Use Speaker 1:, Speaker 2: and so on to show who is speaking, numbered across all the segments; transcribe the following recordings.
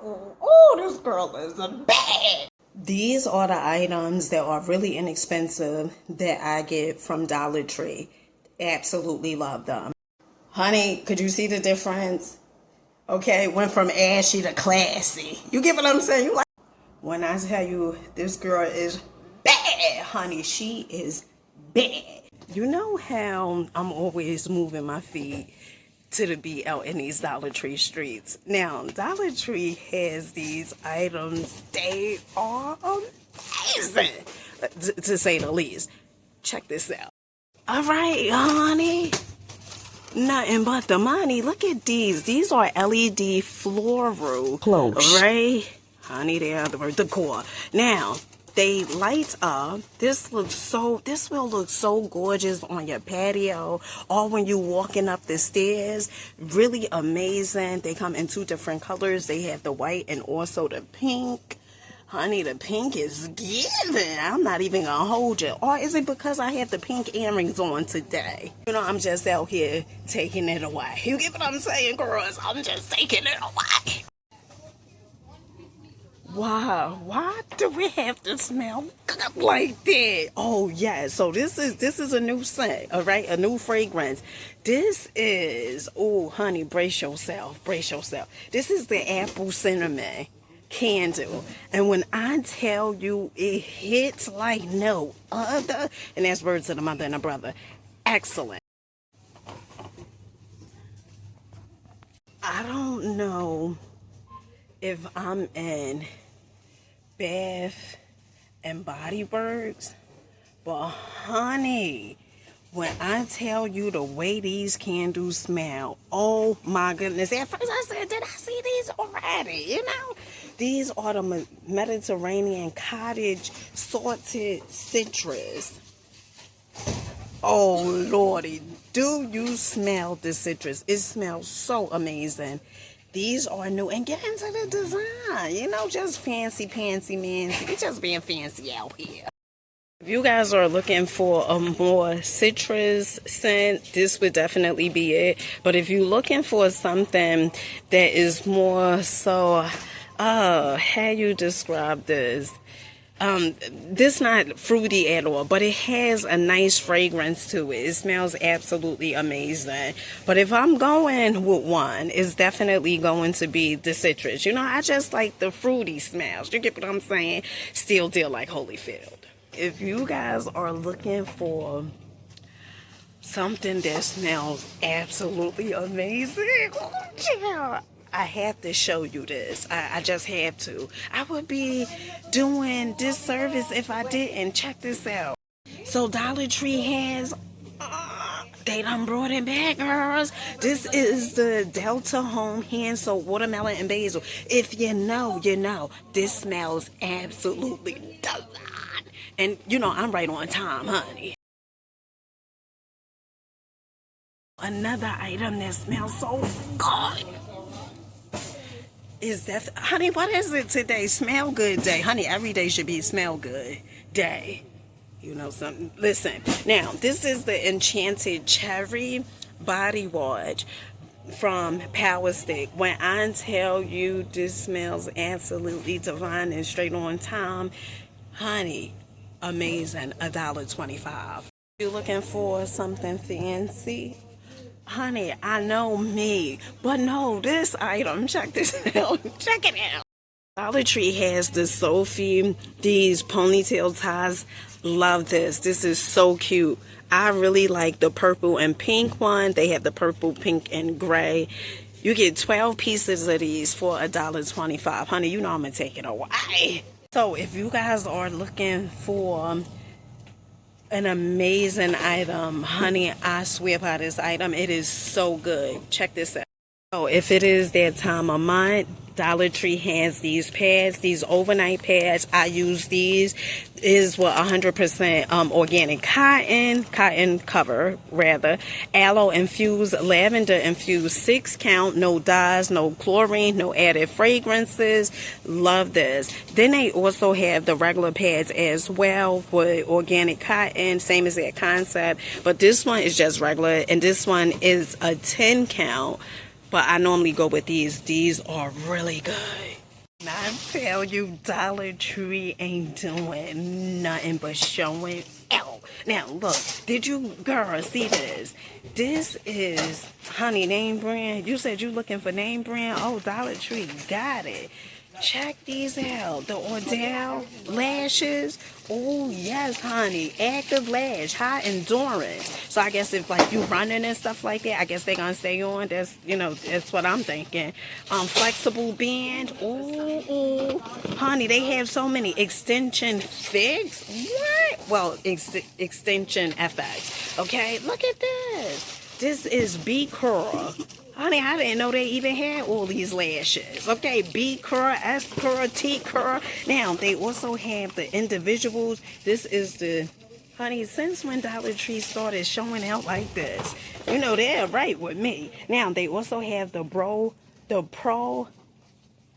Speaker 1: Oh, this girl is a bad. These are the items that are really inexpensive that I get from Dollar Tree. Absolutely love them. Honey, could you see the difference? Okay, went from ashy to classy. You get what I'm saying? You like when I tell you this girl is bad, honey, she is bad. You know how I'm always moving my feet to the beat out in these Dollar Tree streets. Now, Dollar Tree has these items. They are amazing, to say the least. Check this out. All right, honey. Nothing but the money. Look at these. These are LED floral clothes. Right? Honey, they are the decor. Now, they light up. This will look so gorgeous on your patio or when you walking up the stairs. Really amazing. They come in 2 different colors. They have the white and also the pink. Honey, the pink is giving. I'm not even gonna hold you. Or is it because I have the pink earrings on today? You know, I'm just out here taking it away. You get what I'm saying, girls? I'm just taking it away. Wow, why do we have to smell good like that? Oh yeah, so this is a new scent, all right, a new fragrance. This is, oh honey, brace yourself, brace yourself. This is the apple cinnamon candle, and when I tell you it hits like no other, and that's words to the mother and the brother. Excellent. I don't know if I'm in Bath and Body Works, but honey, when I tell you the way these candles smell, oh my goodness. At first I said, did I see these already? You know, these are the Mediterranean cottage salted citrus. Oh lordy, do you smell the citrus? It smells so amazing. These are new, and get into the design, you know, just fancy mancy. We just being fancy out here. If you guys are looking for a more citrus scent, this would definitely be it. But if you're looking for something that is more so, how you describe this? This not fruity at all, but it has a nice fragrance to it. It smells absolutely amazing. But if I'm going with one, it's definitely going to be the citrus. You know, I just like the fruity smells. You get what I'm saying? Still deal like Holyfield. If you guys are looking for something that smells absolutely amazing, I have to show you this. I just have to. I would be doing disservice if I didn't. Check this out. So Dollar Tree has, they done brought it back, girls. This is the Delta Home Hand Soap Watermelon and Basil. If you know, you know. This smells absolutely divine. And you know, I'm right on time, honey. Another item that smells so good is that, honey, what is it today? Smell good day. Honey, every day should be smell good day. You know something? Listen, now, this is the Enchanted Cherry Body Wash from Power Stick. When I tell you this smells absolutely divine and straight on time, honey, amazing. $1.25. You're looking for something fancy? Honey, I know me, but no, this item, check this out, check it out. Dollar Tree has the Sophie, these ponytail ties. Love this. This is so cute. I really like the purple and pink one. They have the purple, pink, and gray. You get 12 pieces of these for $1.25. Honey, you know I'm going to take it away. So if you guys are looking for an amazing item, honey, I swear by this item. It is so good. Check this out. So if it is that time of month, Dollar Tree has these pads, these overnight pads. I use these. Is what 100% organic cotton cover rather, aloe infused, lavender infused, 6 count, no dyes, no chlorine, no added fragrances. Love this. Then they also have the regular pads as well with organic cotton, same as that concept, but this one is just regular, and this one is a 10 count. But I normally go with these. These are really good. I tell you, Dollar Tree ain't doing nothing but showing out. Now, look, did you, girl, see this? This is, honey, name brand. You said you looking for name brand? Oh, Dollar Tree got it. Check these out. The Ordell lashes. Oh, yes, honey. Active lash. High endurance. So I guess if, like, you running and stuff like that, I guess they're going to stay on. That's, you know, that's what I'm thinking. Flexible band. Ooh, honey, they have so many. Extension fix. What? Well, extension FX. Okay, look at this. This is B Curl. Honey, I didn't know they even had all these lashes. Okay, B curl, S curl, T curl. Now, they also have the individuals. This is the, honey, since when Dollar Tree started showing out like this? You know, they're right with me. Now, they also have the Pro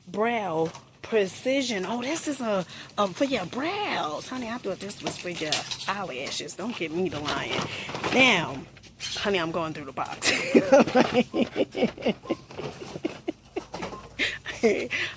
Speaker 1: Brow Precision. Oh, this is a for your brows. Honey, I thought this was for your eyelashes. Don't get me the lying. Now, honey, I'm going through the box.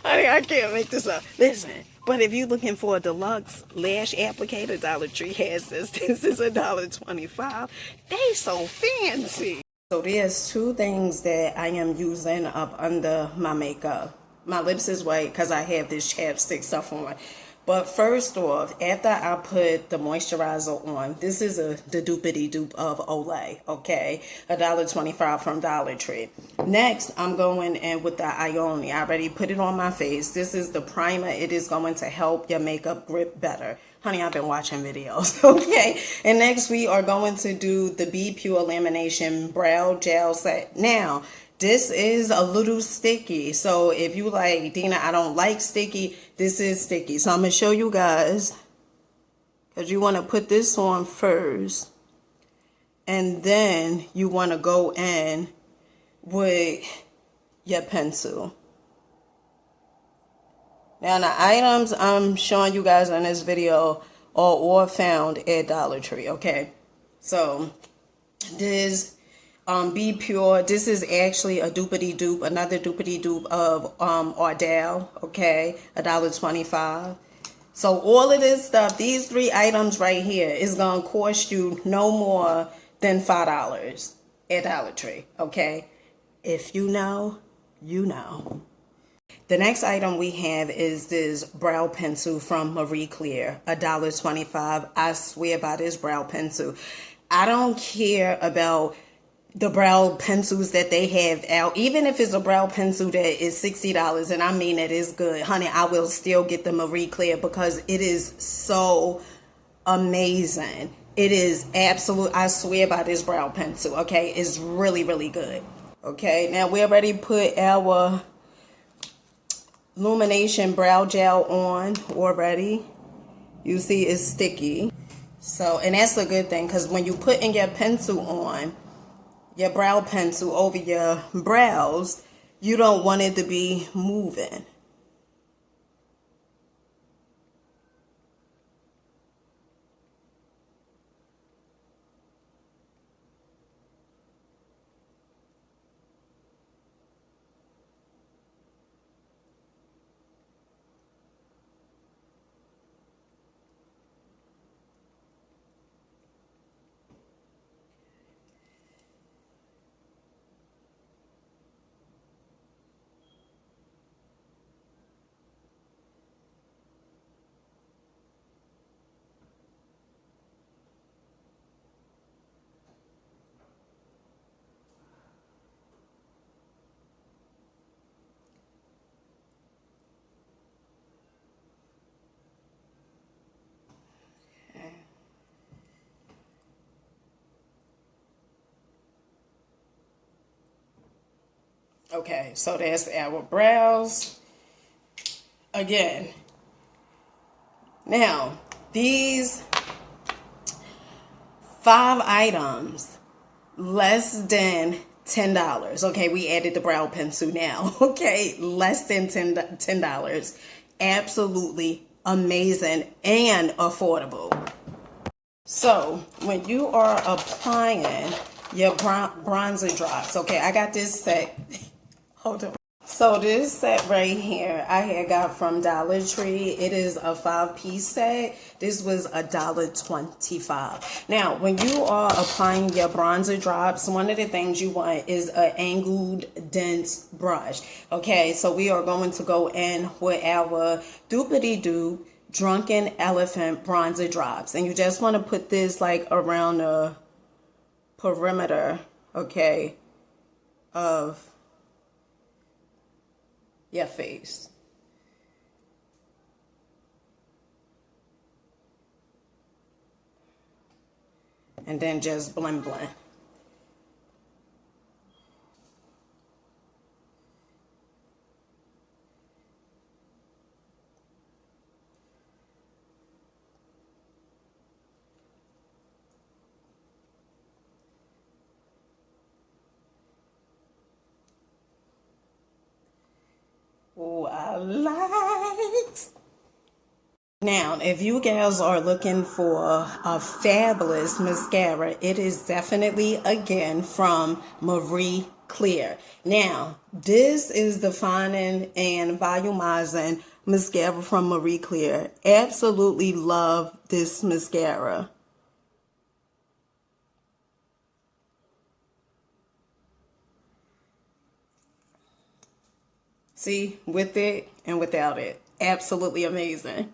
Speaker 1: Honey, I can't make this up. Listen, but if you're looking for a deluxe lash applicator, Dollar Tree has this. This is $1.25. They so fancy. So there's two things that I am using up under my makeup. My lips is white because I have this chapstick stuff on. But first off, after I put the moisturizer on, this is the dupity dupe of Olay, okay? $1.25 from Dollar Tree. Next, I'm going in with the Ioni. I already put it on my face. This is the primer. It is going to help your makeup grip better. Honey, I've been watching videos, okay? And next, we are going to do the Be Pure Lamination Brow Gel Set. Now, this is a little sticky. So if you like, Dina, I don't like sticky, this is sticky. So I'm going to show you guys. Because you want to put this on first. And then you want to go in with your pencil. Now the items I'm showing you guys in this video are all found at Dollar Tree, okay? So this Be Pure. This is actually a dupity dupe, another dupity dupe of Ordell, okay? $1.25. So all of this stuff, these three items right here is gonna cost you no more than $5 at Dollar Tree, okay? If you know, you know. The next item we have is this brow pencil from Marie Claire, $1.25. I swear by this brow pencil. I don't care about the brow pencils that they have out. Even if it's a brow pencil that is $60, and I mean it is good, honey, I will still get the Marie Claire because it is so amazing. It is absolute. I swear by this brow pencil, okay? It's really, really good. Okay, now we already put our Illumination Brow Gel on already. You see it's sticky. So, and that's a good thing because when you put in your pencil on, your brow pencil over your brows, you don't want it to be moving. Okay, so that's our brows. Again, now these 5 items, less than $10. Okay, we added the brow pencil now. Okay, less than $10. Absolutely amazing and affordable. So when you are applying your bronzer drops, okay, I got this set. Hold on. So this set right here, I had got from Dollar Tree. It is a 5-piece set. This was $1.25. Now, when you are applying your bronzer drops, one of the things you want is an angled dense brush. Okay, so we are going to go in with our Doopity Doop Drunken Elephant bronzer drops. And you just want to put this like around the perimeter, okay, of your face. And then just blend. Oh, I like. Now, if you guys are looking for a fabulous mascara, it is definitely, again, from Marie Claire. Now, this is the Defining and Volumizing mascara from Marie Claire. Absolutely love this mascara. See, with it and without it. Absolutely amazing.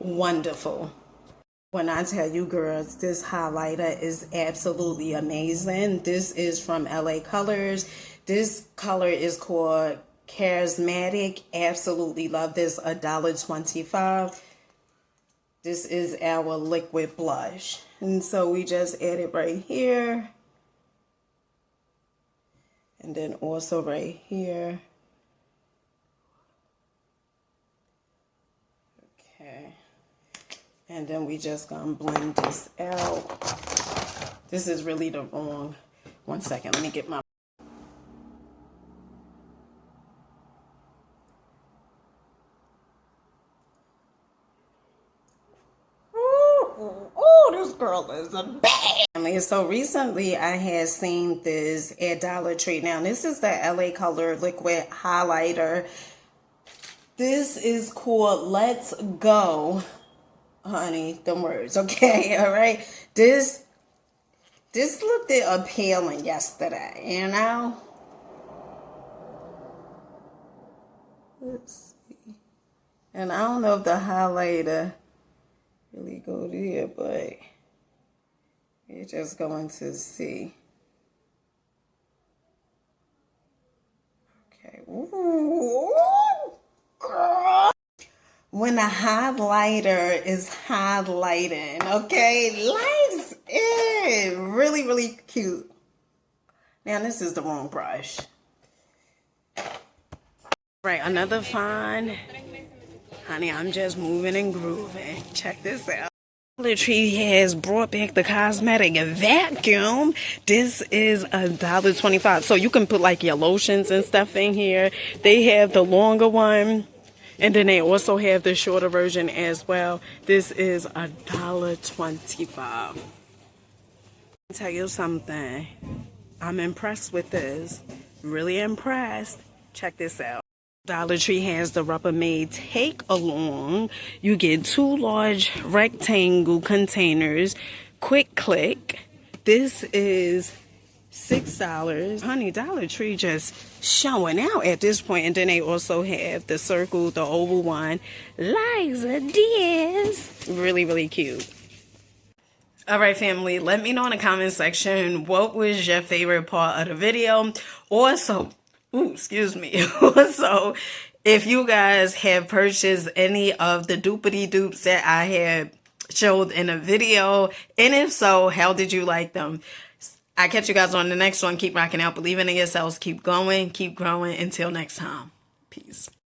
Speaker 1: Wonderful. When I tell you girls, this highlighter is absolutely amazing. This is from LA Colors. This color is called Charismatic. Absolutely love this. $1.25. This is our liquid blush. And so we just add it right here. And then also right here. Okay. And then we just gonna blend this out. This is really the wrong. One second, let me get my. Oh, this girl is a bad. So recently I had seen this at Dollar Tree. Now this is the LA Color Liquid Highlighter. This is called Let's Go. Honey, them words, okay, all right. This looked appealing yesterday, you know. Let's see, and I don't know if the highlighter really go there, but you're just going to see. Okay, ooh, girl. When the highlighter is highlighting, okay, lights it. Really, really cute. Now, this is the wrong brush. Right, another fine. Honey, I'm just moving and grooving. Check this out. Dollar Tree has brought back the cosmetic vacuum. This is $1.25. So you can put like your lotions and stuff in here. They have the longer one. And then they also have the shorter version as well. This is $1.25. Tell you something. I'm impressed with this. Really impressed. Check this out. Dollar Tree has the Rubbermaid Take Along. You get 2 large rectangle containers. Quick click. This is $6. Honey, Dollar Tree just showing out at this point. And then they also have the circle, the oval one. Liza Diaz. Really, really cute. All right, family, let me know in the comment section what was your favorite part of the video. Also, excuse me. Also, if you guys have purchased any of the doopity dupes that I had showed in a video, and if so, how did you like them? I catch you guys on the next one. Keep rocking out, believing in yourselves, keep going, keep growing. Until next time, peace.